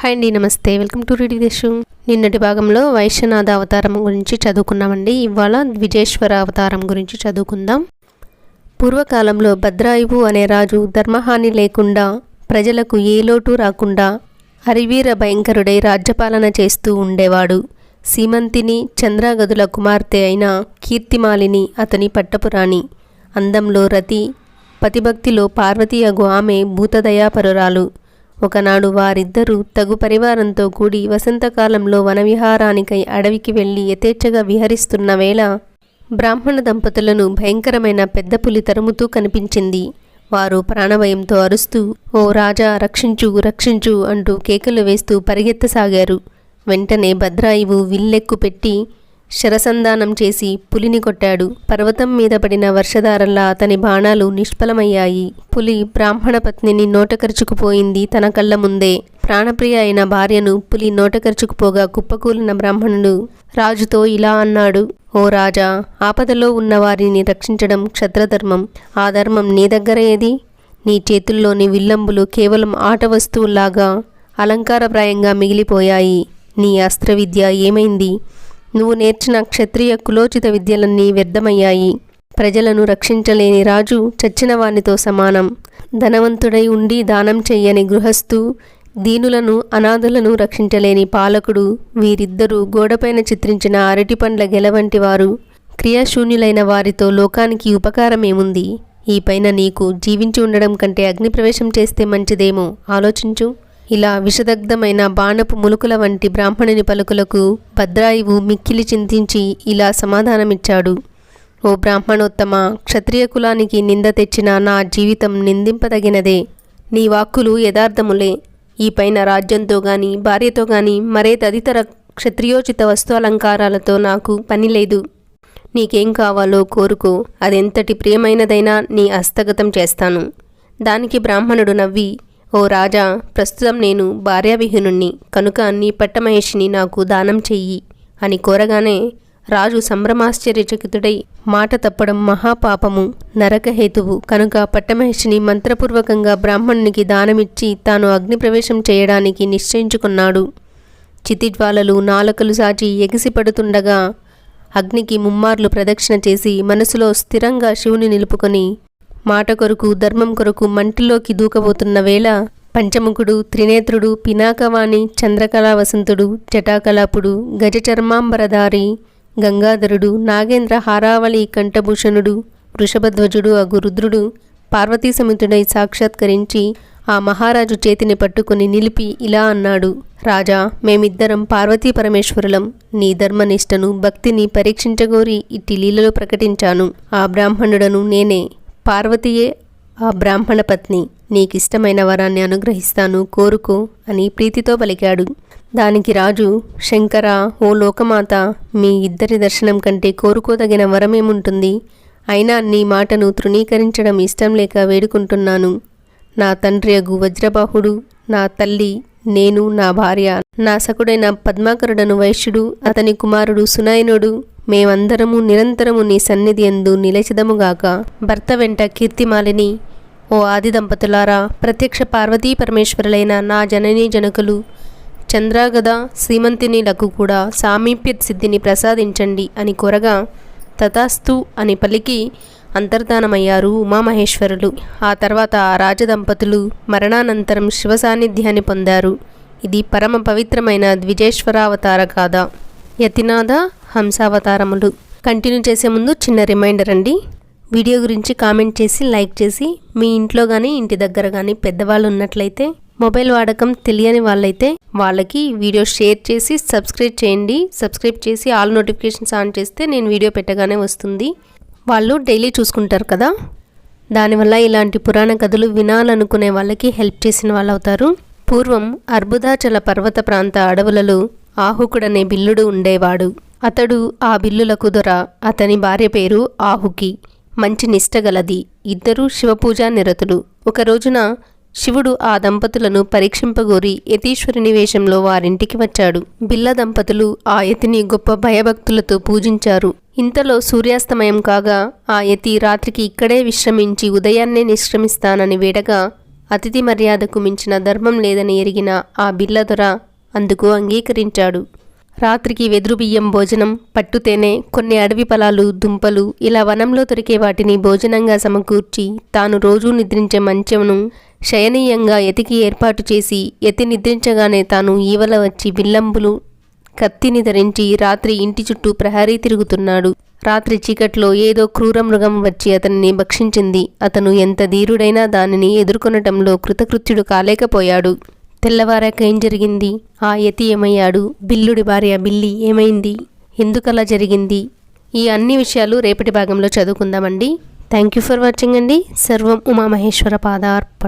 Hi అండి, నమస్తే. Welcome to read with Yashu. నిన్నటి భాగంలో వైశ్యనాథ అవతారం గురించి చదువుకున్నామండి. ఇవాళ ద్విజేశ్వర అవతారం గురించి చదువుకుందాం. పూర్వకాలంలో భద్రాయువు అనే రాజు ధర్మహాని లేకుండా, ప్రజలకు ఏ లోటు రాకుండా హరివీర భయంకరుడై రాజ్యపాలన చేస్తూ ఉండేవాడు. సీమంతిని చంద్రగదుల కుమార్తె అయిన కీర్తిమాలిని అతని పట్టపురాణి. అందంలో రతి, పతిభక్తిలో పార్వతి అగు ఆమె భూతదయాపరురాలు. ఒకనాడు వారిద్దరూ తగు పరివారంతో కూడి వసంతకాలంలో వనవిహారానికై అడవికి వెళ్ళి యథేచ్ఛగా విహరిస్తున్న వేళ బ్రాహ్మణ దంపతులను భయంకరమైన పెద్ద పులి తరుముతూ కనిపించింది. వారు ప్రాణభయంతో అరుస్తూ, "ఓ రాజా, రక్షించు రక్షించు" అంటూ కేకలు వేస్తూ పరిగెత్తసాగారు. వెంటనే భద్రాయువు విల్లెక్కు పెట్టి శరసంధానం చేసి పులిని కొట్టాడు. పర్వతం మీద పడిన వర్షధారల్లా అతని బాణాలు నిష్ఫలమయ్యాయి. పులి బ్రాహ్మణ పత్నిని నోటకరుచుకుపోయింది తన కళ్ళ ముందే. ప్రాణప్రియ అయిన భార్యను పులి నోటకరుచుకుపోగా కుప్పకూలిన బ్రాహ్మణుడు రాజుతో ఇలా అన్నాడు: "ఓ రాజా, ఆపదలో ఉన్న వారిని రక్షించడం క్షత్రధర్మం. ఆ ధర్మం నీ దగ్గర ఏది? నీ చేతుల్లోని విల్లంబులు కేవలం ఆట వస్తువుల్లాగా అలంకారప్రాయంగా మిగిలిపోయాయి. నీ అస్త్ర విద్య ఏమైంది? నువ్వు నేర్చిన క్షత్రియ కులోచిత విద్యలన్నీ వ్యర్థమయ్యాయి. ప్రజలను రక్షించలేని రాజు చచ్చిన వానితో సమానం. ధనవంతుడై ఉండి దానం చెయ్యని గృహస్థు, దీనులను అనాథులను రక్షించలేని పాలకుడు, వీరిద్దరూ గోడపైన చిత్రించిన అరటిపండ్ల గెలవంటి వారు. క్రియాశూన్యులైన వారితో లోకానికి ఉపకారమేముంది? ఈ పైన నీకు జీవించి ఉండడం కంటే అగ్నిప్రవేశం చేస్తే మంచిదేమో ఆలోచించు." ఇలా విషదగ్ధమైన బాణపు ములుకుల వంటి బ్రాహ్మణుని పలుకులకు భద్రాయువు మిక్కిలి చింతించి ఇలా సమాధానమిచ్చాడు: "ఓ బ్రాహ్మణోత్తమ, క్షత్రియ కులానికి నింద తెచ్చిన నా జీవితం నిందింపదగినదే. నీ వాక్కులు యథార్థములే. ఈ పైన రాజ్యంతో గాని భార్యతో గాని మరే తదితర క్షత్రియోచిత వస్తు అలంకారాలతో నాకు పని లేదు. నీకేం కావాలో కోరుకో, అదెంతటి ప్రియమైనదైనా నీ హస్తగతం చేస్తాను." దానికి బ్రాహ్మణుడు నవ్వి, "ఓ రాజా, ప్రస్తుతం నేను భార్యావిహీనుణ్ణి కనుక నీ పట్టమహేషిని నాకు దానం చెయ్యి" అని కోరగానే రాజు సంభ్రమాశ్చర్యచకితుడై, మాట తప్పడం మహాపాపము, నరకహేతువు కనుక పట్టమహేషిని మంత్రపూర్వకంగా బ్రాహ్మణునికి దానమిచ్చి తాను అగ్నిప్రవేశం చేయడానికి నిశ్చయించుకున్నాడు. చితిజ్వాలలు నాలుకలు సాచి ఎగిసిపడుతుండగా అగ్నికి ముమ్మార్లు ప్రదక్షిణ చేసి మనసులో స్థిరంగా శివుని నిలుపుకొని మాట కొరకు ధర్మం కొరకు మంటిలోకి దూకబోతున్న వేళ పంచముఖుడు, త్రినేత్రుడు, పినాకవాణి, చంద్రకళా వసంతుడు, జటాకలాపుడు, గజచర్మాంబరధారి గంగాధరుడు, నాగేంద్ర హారావళి కంఠభూషణుడు, వృషభధ్వజుడు అగు రుద్రుడు పార్వతీ సమితుడై సాక్షాత్కరించి ఆ మహారాజు చేతిని పట్టుకుని నిలిపి ఇలా అన్నాడు: "రాజా, మేమిద్దరం పార్వతీ పరమేశ్వరులం. నీ ధర్మనిష్టను భక్తిని పరీక్షించగోరి ఇట్టి లీలలో ప్రకటించాను. ఆ బ్రాహ్మణుడను నేనే. పార్వతీయే ఆ బ్రాహ్మణ పత్ని. నీకిష్టమైన వరాన్ని అనుగ్రహిస్తాను, కోరుకో" అని ప్రీతితో పలికాడు. దానికి రాజు, "శంకర, ఓ లోకమాత, మీ ఇద్దరి దర్శనం కంటే కోరుకోదగిన వరమేముంటుంది? అయినా నీ మాటను తృణీకరించడం ఇష్టం లేక వేడుకుంటున్నాను. నా తండ్రి అగు వజ్రబాహుడు, నా తల్లి, నేను, నా భార్య, నా సకుడైన పద్మాకరుడను వైశ్యుడు, అతని కుమారుడు సునయనుడు, మేమందరము నిరంతరము నీ సన్నిధి యందు నిలచిదముగాక. భర్త వెంట కీర్తిమాలిని, ఓ ఆది దంపతులారా, ప్రత్యక్ష పార్వతీ పరమేశ్వరులైన నా జననీ జనకులు చంద్రగద సీమంతినిలకు కూడా సామీప్య సిద్ధిని ప్రసాదించండి" అని కోరగా తథాస్తు అని పలికి అంతర్ధానమయ్యారు ఉమామహేశ్వరులు. ఆ తర్వాత ఆ రాజదంపతులు మరణానంతరం శివ సాన్నిధ్యాన్ని పొందారు. ఇది పరమ పవిత్రమైన ద్విజేశ్వరావతార గాథ. యతినాథ హంసావతారములు. కంటిన్యూ చేసే ముందు చిన్న రిమైండర్ అండి. వీడియో గురించి కామెంట్ చేసి లైక్ చేసి, మీ ఇంట్లో కానీ ఇంటి దగ్గర కానీ పెద్దవాళ్ళు ఉన్నట్లయితే, మొబైల్ వాడకం తెలియని వాళ్ళైతే వాళ్ళకి వీడియో షేర్ చేసి సబ్స్క్రైబ్ చేయండి. సబ్స్క్రైబ్ చేసి ఆల్ నోటిఫికేషన్స్ ఆన్ చేస్తే నేను వీడియో పెట్టగానే వస్తుంది. వాళ్ళు డైలీ చూసుకుంటారు కదా, దానివల్ల ఇలాంటి పురాణ కథలు వినాలనుకునే వాళ్ళకి హెల్ప్ చేసిన వాళ్ళు అవుతారు. పూర్వం అర్బుదాచల పర్వత ప్రాంత అడవులలో ఆహుకుడనే బిల్లుడు ఉండేవాడు. అతడు ఆ బిల్లులకు దొర. అతని భార్య పేరు ఆహుకి. మంచి నిష్టగలది. ఇద్దరూ శివపూజా నిరతులు. ఒక రోజున శివుడు ఆ దంపతులను పరీక్షింపగోరి యతీశ్వరుని వేషంలో వారింటికి వచ్చాడు. బిల్ల దంపతులు ఆ యతిని గొప్ప భయభక్తులతో పూజించారు. ఇంతలో సూర్యాస్తమయం కాగా ఆ యతి రాత్రికి ఇక్కడే విశ్రమించి ఉదయాన్నే నిష్క్రమిస్తానని వేడగా అతిథి మర్యాదకు మించిన ధర్మం లేదని ఎరిగిన ఆ బిల్లదొర అందుకు అంగీకరించాడు. రాత్రికి వెదురు బియ్యం భోజనం, పట్టుతేనె, కొన్ని అడవి ఫలాలు, దుంపలు ఇలా వనంలో దొరికే వాటిని భోజనంగా సమకూర్చి తాను రోజూ నిద్రించే మంచమును శయనీయంగా యతికి ఏర్పాటు చేసి యతి నిద్రించగానే తాను ఈవల వచ్చి విల్లంబులు కత్తిని ధరించి రాత్రి ఇంటి చుట్టూ ప్రహరీ తిరుగుతున్నాడు. రాత్రి చీకట్లో ఏదో క్రూర మృగం వచ్చి అతన్ని భక్షించింది. అతను ఎంత ధీరుడైనా దానిని ఎదుర్కొనటంలో కృతకృత్యుడు కాలేకపోయాడు. తెల్లవారాక ఏం జరిగింది? ఆ యతి ఏమయ్యాడు? బిల్లుడి భార్య బిల్లి ఏమైంది? ఎందుకలా జరిగింది? ఈ అన్ని విషయాలు రేపటి భాగంలో చదువుకుందామండి. థ్యాంక్ యూ ఫర్ వాచింగ్ అండి. సర్వం ఉమామహేశ్వర పాదార్పణ.